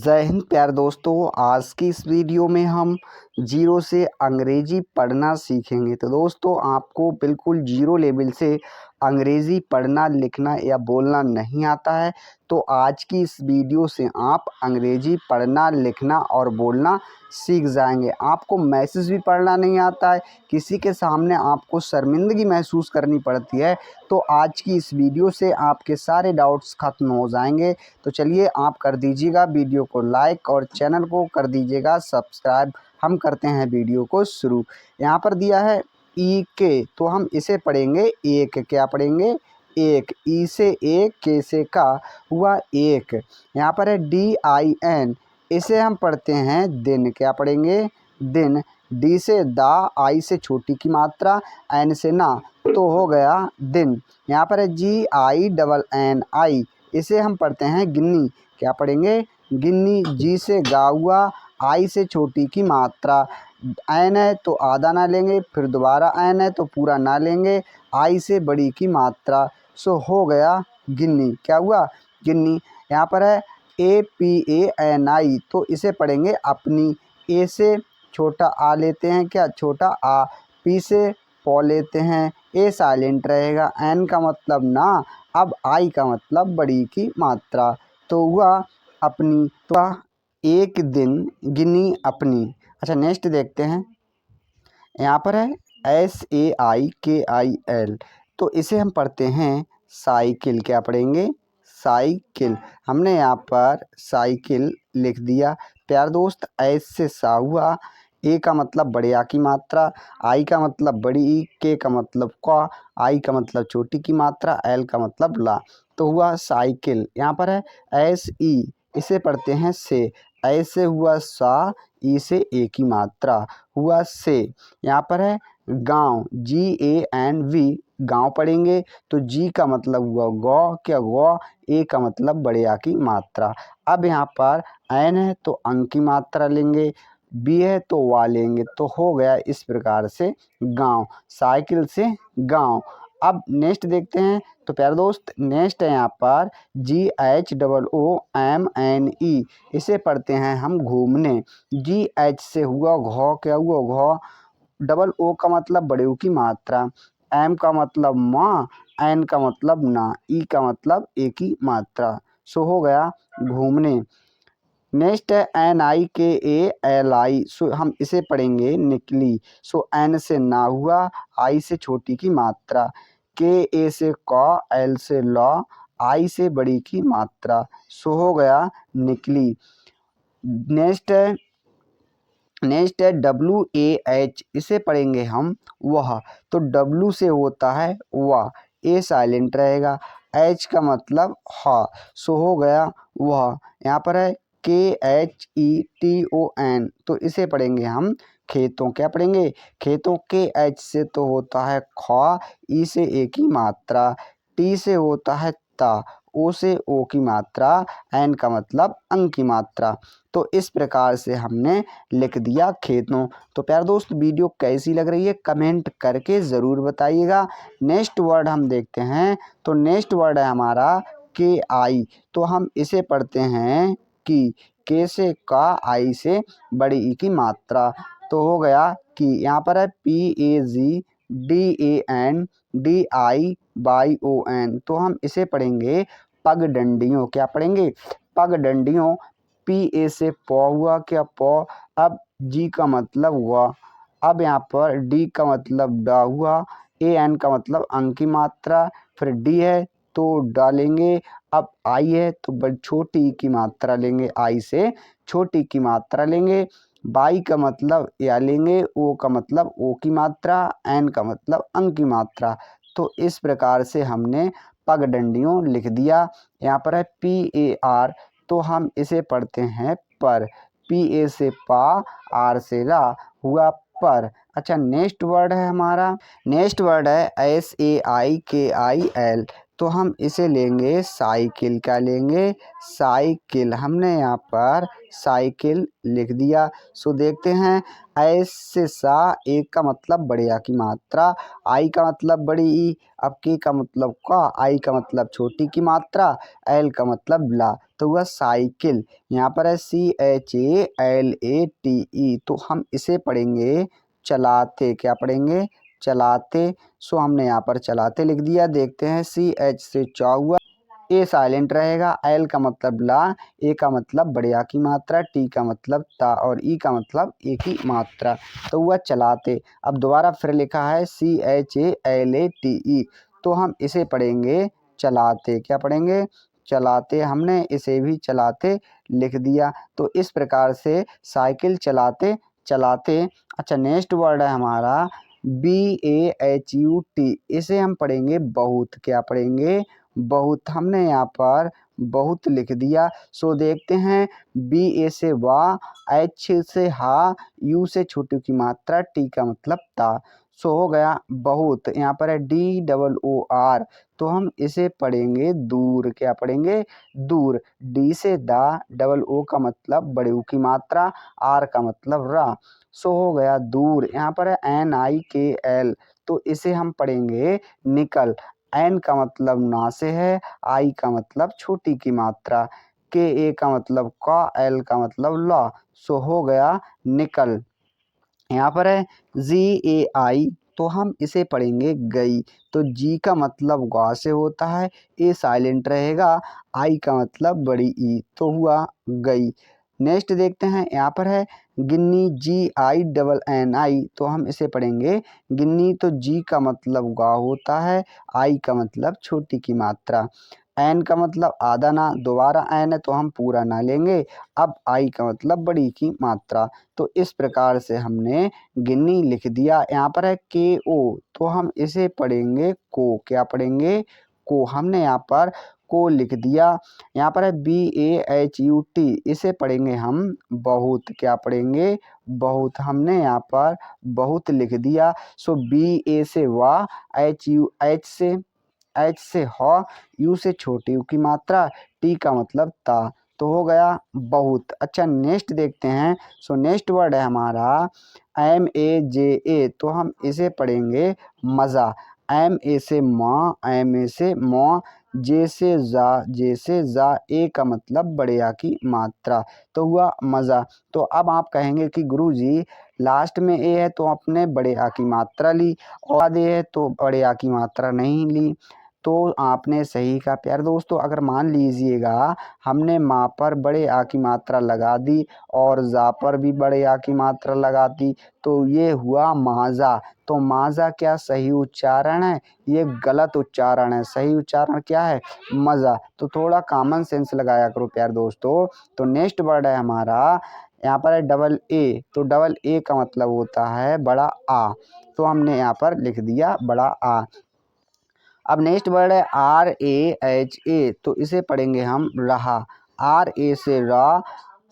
जय हिंद प्यारे दोस्तों। आज की इस वीडियो में हम जीरो से अंग्रेजी पढ़ना सीखेंगे। तो दोस्तों, आपको बिल्कुल जीरो लेवल से अंग्रेजी पढ़ना, लिखना या बोलना नहीं आता है तो आज की इस वीडियो से आप अंग्रेजी पढ़ना, लिखना और बोलना सीख जाएंगे। आपको मैसेज भी पढ़ना नहीं आता है, किसी के सामने आपको शर्मिंदगी महसूस करनी पड़ती है, तो आज की इस वीडियो से आपके सारे डाउट्स खत्म हो जाएंगे। तो चलिए, आप कर दीजिएगा वीडियो को लाइक और चैनल को कर दीजिएगा सब्सक्राइब। हम करते हैं वीडियो को शुरू। यहाँ पर दिया है ई के, तो हम इसे पढ़ेंगे एक। क्या पढ़ेंगे? एक। ई से एक, के से का, हुआ एक। यहाँ पर है DIN, इसे हम पढ़ते हैं दिन। क्या पढ़ेंगे? दिन। डी से दा, आई से छोटी की मात्रा, एन से ना, तो हो गया दिन। यहाँ पर है GINNI, इसे हम पढ़ते हैं गिन्नी। क्या पढ़ेंगे? गिन्नी। जी से गा हुआ, आई से छोटी की मात्रा, एन है तो आधा ना लेंगे, फिर दोबारा एन है तो पूरा ना लेंगे, आई से बड़ी की मात्रा, सो हो गया गिन्नी। क्या हुआ? गिन्नी। यहाँ पर है APANI, तो इसे पढ़ेंगे अपनी। ए से छोटा आ लेते हैं, क्या? छोटा आ। पी से पौ लेते हैं, ए साइलेंट रहेगा, एन का मतलब ना, अब आई का मतलब बड़ी की मात्रा, तो हुआ अपनी। तो एक दिन गिनी अपनी। अच्छा, नेक्स्ट देखते हैं। यहाँ पर है SAIKIL, तो इसे हम पढ़ते हैं साइकिल। क्या पढ़ेंगे? साइकिल। हमने यहाँ पर साइकिल लिख दिया। प्यार दोस्त, एस से सा हुआ, ए का मतलब बड़े आ की मात्रा, आई का मतलब बड़ी ई, के का मतलब का, आई का मतलब छोटी की मात्रा, एल का मतलब ला, तो हुआ साइकिल। यहाँ पर है SE, इसे पढ़ते हैं से। ऐसे हुआ सा, ई से ए की मात्रा, हुआ से। यहाँ पर है गांव, GANV, गांव पढ़ेंगे तो जी का मतलब हुआ गौ। क्या? गौ। ए का मतलब बड़े आ की मात्रा। अब यहाँ पर एन है तो अंक की मात्रा लेंगे, बी है तो वा लेंगे, तो हो गया इस प्रकार से गांव। साइकिल से गांव। अब नेक्स्ट देखते हैं। तो प्यारे दोस्त, नेक्स्ट है यहाँ पर GHOOMNE, इसे पढ़ते हैं हम घूमने। GH से हुआ घौ। क्या हुआ? घौ। डबल ओ का मतलब बड़े ऊ की मात्रा, एम का मतलब माँ, एन का मतलब ना, ई का मतलब एक ही मात्रा, सो हो गया घूमने। नेक्स्ट है NIKALI, सो हम इसे पढ़ेंगे निकली। सो एन से ना हुआ, आई से छोटी की मात्रा, KA से का, एल से लॉ, आई से बड़ी की मात्रा, सो हो गया निकली। नेक्स्ट है WAH, इसे पढ़ेंगे हम वह। तो W से होता है वह, ए साइलेंट रहेगा, H का मतलब हा, सो हो गया वह। यहाँ पर है KHETON, तो इसे पढ़ेंगे हम खेतों। क्या पढ़ेंगे? खेतों। के H से तो होता है खा, ई से ए की मात्रा, टी से होता है ता, ओ से ओ की मात्रा, एन का मतलब अंक की मात्रा। तो इस प्रकार से हमने लिख दिया खेतों। तो प्यारे दोस्त, वीडियो कैसी लग रही है कमेंट करके ज़रूर बताइएगा। नेक्स्ट वर्ड हम देखते हैं। तो नेक्स्ट वर्ड है हमारा KI, तो हम इसे पढ़ते हैं कि, के से का, आई से बड़ी ई की मात्रा, तो हो गया कि। यहाँ पर है PAGDANDIYON, तो हम इसे पढ़ेंगे पगडंडियों। क्या पढ़ेंगे? पगडंडियों। PA से पौ हुआ। क्या? पौ। अब जी का मतलब हुआ, अब यहाँ पर डी का मतलब डा हुआ, AN का मतलब अंक की मात्रा, फिर डी है तो डालेंगे, अब आई है तो बड़ी छोटी की मात्रा लेंगे, आई से छोटी की मात्रा लेंगे, बाई का मतलब या लेंगे, ओ का मतलब ओ की मात्रा, एन का मतलब अंक की मात्रा। तो इस प्रकार से हमने पगडंडियों लिख दिया। यहाँ पर है PAR, तो हम इसे पढ़ते हैं पर। PA से पा, आर से रा, हुआ पर। अच्छा, नेक्स्ट वर्ड है हमारा, नेक्स्ट वर्ड है SAIKIL, तो हम इसे लेंगे साइकिल का लेंगे साइकिल। हमने यहाँ पर साइकिल लिख दिया। सो देखते हैं ऐस से सा, एक का मतलब बड़े आ की मात्रा, आई का मतलब बड़ी ई, अब के का मतलब का, आई का मतलब छोटी की मात्रा, एल का मतलब ला, तो वह साइकिल। यहाँ पर है CHALATE। तो हम इसे पढ़ेंगे चलाते। क्या पढ़ेंगे? चलाते। सो हमने यहाँ पर चलाते लिख दिया। देखते हैं CH से चा हुआ, ए साइलेंट रहेगा, एल का मतलब ला, ए का मतलब बड़े आ की मात्रा, टी का मतलब ता और ई का मतलब ए की मात्रा, तो वह चलाते। अब दोबारा फिर लिखा है CHALATE। तो हम इसे पढ़ेंगे चलाते। क्या पढ़ेंगे? चलाते। हमने इसे भी चलाते लिख दिया। तो इस प्रकार से साइकिल चलाते चलाते। अच्छा, नेक्स्ट वर्ड है हमारा BAHUT। इसे हम पढ़ेंगे बहुत। क्या पढ़ेंगे? बहुत। हमने यहाँ पर बहुत लिख दिया। सो देखते हैं BA से वाह, H से हा, U से छोटी की मात्रा, T का मतलब ता। सो हो गया बहुत। यहाँ पर है DOOR। तो हम इसे पढ़ेंगे दूर। क्या पढ़ेंगे? दूर। D से दा, डबल O का मतलब बड़े ऊ की मात्रा, R का मतलब रा। सो हो गया दूर। यहाँ पर है NIKL। तो इसे हम पढ़ेंगे निकल। एन का मतलब ना से है, आई का मतलब छोटी की मात्रा, के ए का मतलब का, एल का मतलब ला। सो हो गया निकल। यहाँ पर है GAI। तो हम इसे पढ़ेंगे गई। तो जी का मतलब गा से होता है, ए साइलेंट रहेगा, आई का मतलब बड़ी ई, तो हुआ गई। नेक्स्ट देखते हैं। यहाँ पर है गिन्नी, GINNI। तो हम इसे पढ़ेंगे गिन्नी। तो जी का मतलब गा होता है, आई का मतलब छोटी की मात्रा, एन का मतलब आधा ना, दोबारा एन है तो हम पूरा ना लेंगे। अब आई का मतलब बड़ी की मात्रा। तो इस प्रकार से हमने गिन्नी लिख दिया। यहाँ पर है KO। तो हम इसे पढ़ेंगे को। क्या पढ़ेंगे? को। हमने यहाँ पर को लिख दिया। यहाँ पर है BAHUT। इसे पढ़ेंगे हम बहुत। क्या पढ़ेंगे? बहुत। हमने यहाँ पर बहुत लिख दिया। सो BA से वाह, H से ह, U से छोटी यू की मात्रा, T का मतलब ता। तो हो गया बहुत। अच्छा, नेक्स्ट देखते हैं। सो नेक्स्ट वर्ड है हमारा MAJA। तो हम इसे पढ़ेंगे मज़ा। MA से माँ, MA से माँ, जे से जा, ए का मतलब बड़े आ की मात्रा, तो हुआ मज़ा। तो अब आप कहेंगे कि गुरुजी लास्ट में ए है तो आपने बड़े आ की मात्रा ली, और ए है तो बड़े आ की मात्रा नहीं ली। तो आपने सही कहा प्यारे दोस्तों। अगर मान लीजिएगा हमने माँ पर बड़े आ की मात्रा लगा दी और जा पर भी बड़े आ की मात्रा लगा दी, तो ये हुआ माजा। तो माजा क्या सही उच्चारण है? ये गलत उच्चारण है। सही उच्चारण क्या है? मज़ा। तो थोड़ा कॉमन सेंस लगाया करो प्यारे दोस्तों। तो नेक्स्ट वर्ड है हमारा, यहाँ पर है डबल ए। तो डबल ए का मतलब होता है बड़ा आ। तो हमने यहाँ पर लिख दिया बड़ा आ। अब नेक्स्ट वर्ड है RAHA। तो इसे पढ़ेंगे हम रहा। RA से रा,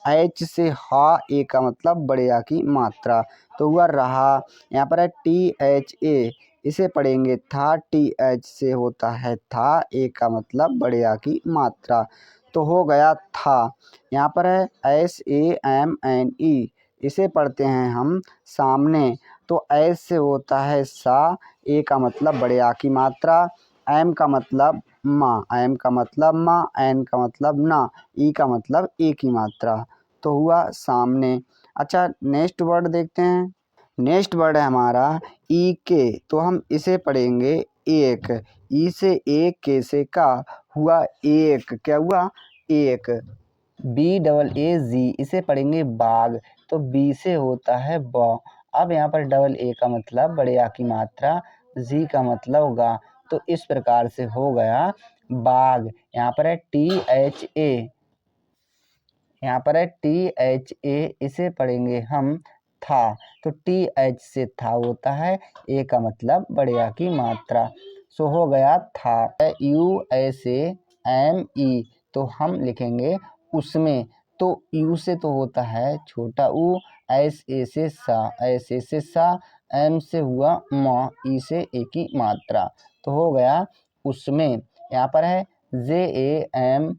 H से हा, ए का मतलब बड़े आ की मात्रा, तो हुआ रहा। यहाँ पर है THA। इसे पढ़ेंगे था। TH से होता है था, ए का मतलब बड़े आ की मात्रा, तो हो गया था। यहाँ पर है SAMNE। इसे पढ़ते हैं हम सामने। तो एस से होता है सा, ए का मतलब बड़े आ की मात्रा, एम का मतलब माँ, एम का मतलब माँ, एन का मतलब ना, ई का मतलब ए की मात्रा, तो हुआ सामने। अच्छा, नेक्स्ट वर्ड देखते हैं। नेक्स्ट वर्ड है हमारा ई के। तो हम इसे पढ़ेंगे एक। ई से एक, के से का, हुआ एक। क्या हुआ? एक। BAAG। इसे पढ़ेंगे बाग। तो बी से होता है ब। अब यहाँ पर डबल ए का मतलब बड़े आ की मात्रा, जी का मतलब गा, तो इस प्रकार से हो गया बाग। यहाँ पर है THA। यहाँ पर है THA। इसे पढ़ेंगे हम था। तो TH से था होता है, ए का मतलब बड़े आ की मात्रा, सो हो गया था। USAME। तो हम लिखेंगे उसमें। तो यू से तो होता है छोटा ऊ, SA से सा, SA से सा, एम से हुआ माँ, ई से ए की मात्रा, तो हो गया उसमें। यहाँ पर है JAMUN,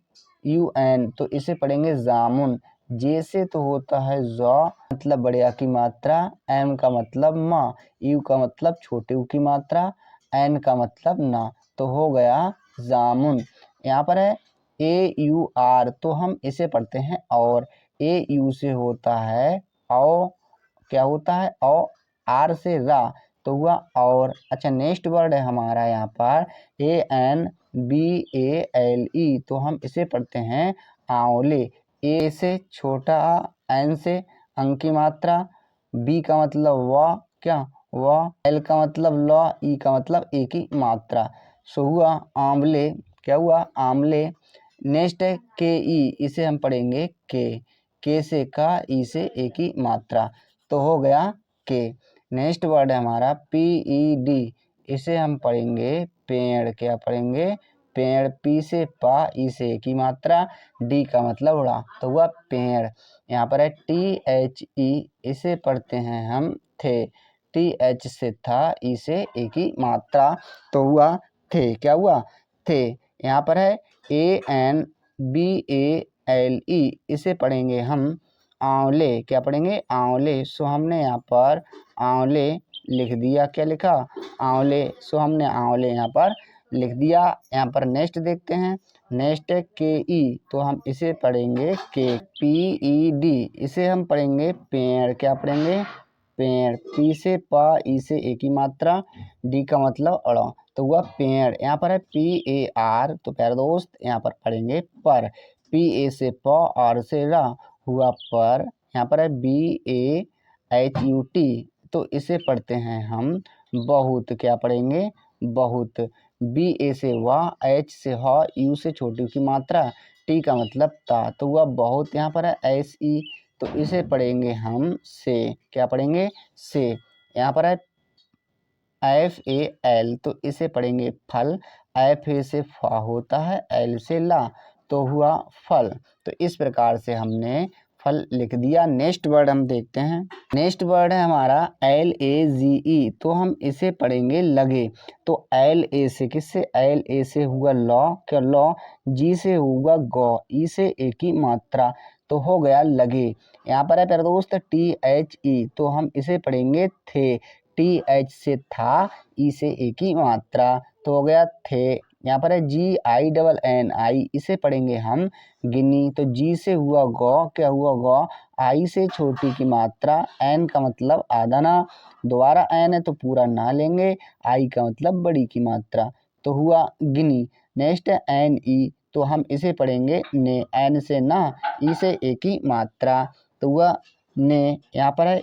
तो इसे पढ़ेंगे जामुन। जे से तो होता है जौ, मतलब बढ़िया की मात्रा, एम का मतलब माँ, यू का मतलब छोटे यू की मात्रा, एन का मतलब ना, तो हो गया जामुन। यहाँ पर है AUR, तो हम इसे पढ़ते हैं और, AU से होता है औ, क्या होता है औ, आर से रा, तो हुआ और। अच्छा, नेक्स्ट वर्ड है हमारा यहाँ पर ANBALE, तो हम इसे पढ़ते हैं आंवले। ए से छोटा आ, एन से अंक की मात्रा, बी का मतलब व, क्या व, एल का मतलब लौ, ई का मतलब ए की मात्रा, सो हुआ आंवले। क्या हुआ आंवले। नेक्स्ट है KE, इसे हम पढ़ेंगे के से का, ई से ए की मात्रा, तो हो गया के। नेक्स्ट वर्ड है हमारा PED, इसे हम पढ़ेंगे पेड़। क्या पढ़ेंगे पेड़। पी से पा, ई से ए की मात्रा, डी का मतलब उड़ा, तो हुआ पेड़। यहाँ पर है THE, इसे पढ़ते हैं हम थे। TH से था, ई से ए की मात्रा, तो हुआ थे। क्या हुआ थे। यहाँ पर है ANBALE, इसे पढ़ेंगे हम आंवले। क्या पढ़ेंगे आंवले। सो हमने यहाँ पर आंवले लिख दिया। क्या लिखा आंवले। सो हमने आंवले यहाँ पर लिख दिया। यहाँ पर नेक्स्ट देखते हैं। नेक्स्ट है KE, तो हम इसे पढ़ेंगे के। PED, इसे हम पढ़ेंगे पेड़। क्या पढ़ेंगे पेड़। पी से पा, ई से ए की मात्रा, डी का मतलब अड़ा, तो हुआ पेड़। यहाँ पर है PAR, तो प्यारे दोस्त यहाँ पर पढ़ेंगे पर। PA से प, आर से रा, हुआ पर। यहाँ पर है BAHUT, तो इसे पढ़ते हैं हम बहुत। क्या पढ़ेंगे बहुत। BA से वाह, H से हा, U से छोटी की मात्रा, T का मतलब ता, तो हुआ बहुत। यहाँ पर है SE, तो इसे पढ़ेंगे हम से। क्या पढ़ेंगे से। यहाँ पर है FAL, तो इसे पढ़ेंगे फल। FA से फा होता है, L से ला, तो हुआ फल। तो इस प्रकार से हमने फल लिख दिया। नेक्स्ट वर्ड हम देखते हैं। नेक्स्ट वर्ड है हमारा LAGE, तो हम इसे पढ़ेंगे लगे। तो LA से किससे LA से हुआ लौ। क्या लौ। जी से हुआ गौ, ई से ए की मात्रा, तो हो गया लगे। यहाँ पर है प्यारे दोस्त THE, तो हम इसे पढ़ेंगे थे। TH से था, ई से ए की मात्रा, तो हो गया थे। यहाँ पर है GINNI, इसे पढ़ेंगे हम गिनी। तो जी से हुआ गौ। क्या हुआ गौ। आई से छोटी की मात्रा, एन का मतलब आधा ना, दोबारा एन है तो पूरा ना लेंगे, आई का मतलब बड़ी की मात्रा, तो हुआ गिनी। नेक्स्ट है NE, तो हम इसे पढ़ेंगे ने। एन से ना, ई से ए की मात्रा, तो हुआ ने। यहाँ पर है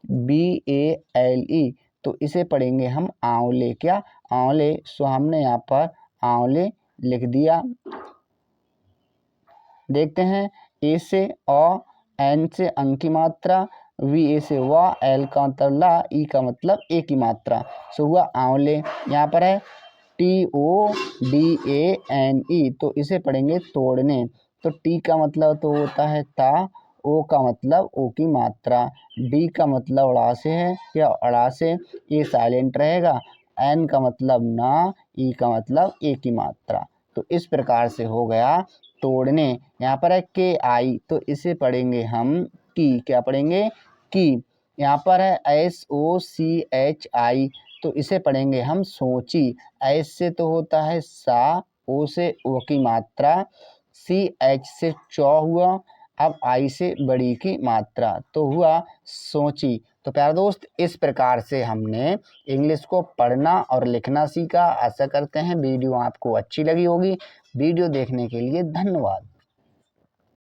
ANBALE, तो इसे पढ़ेंगे हम आंवले। क्या आंवले। सो हमने यहाँ पर आंवले लिख दिया। देखते हैं। ए से अ, एन से अंक की मात्रा, VA से वाह, एल का मतलब ला, ई का मतलब ए की मात्रा, सो हुआ आंवले। यहाँ पर है TODANE, तो इसे पढ़ेंगे तोड़ने। तो टी का मतलब तो होता है ता, ओ का मतलब ओ की मात्रा, डी का मतलब अड़ा से है या अड़ा से, ये साइलेंट रहेगा, एन का मतलब ना, ई का मतलब ए की मात्रा, तो इस प्रकार से हो गया तोड़ने। यहाँ पर है KI, तो इसे पढ़ेंगे हम की। क्या पढ़ेंगे की। यहाँ पर है SOCHI, तो इसे पढ़ेंगे हम सोची। एस से तो होता है सा, ओ से ओ की मात्रा, CH से चौ हुआ, अब आई से बड़ी की मात्रा, तो हुआ सोची। तो प्यारे दोस्त, इस प्रकार से हमने इंग्लिश को पढ़ना और लिखना सीखा। आशा करते हैं वीडियो आपको अच्छी लगी होगी। वीडियो देखने के लिए धन्यवाद।